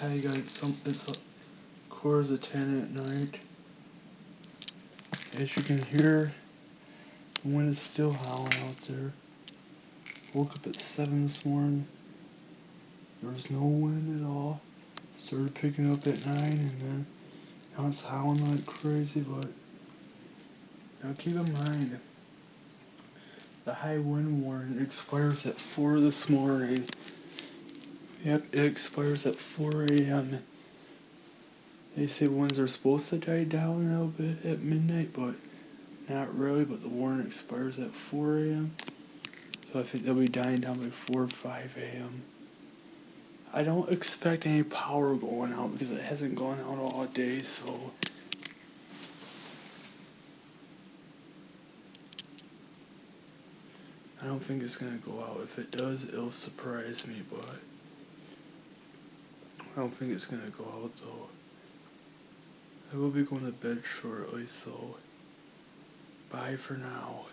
Hey guys, it's like quarter to 10 at night. As you can hear, the wind is still howling out there. Woke up at 7 this morning. There was no wind at all. Started picking up at 9 and then now it's howling like crazy, but now keep in mind the high wind warning expires at 4 this morning. Yep, it expires at 4 a.m. They say winds are supposed to die down a little bit at midnight, but not really, but the warning expires at 4 a.m. So I think they'll be dying down by 4 or 5 a.m. I don't expect any power going out because it hasn't gone out all day, so I don't think it's gonna go out. If it does, it'll surprise me, but I don't think it's gonna go out though. I will be going to bed shortly, so bye for now.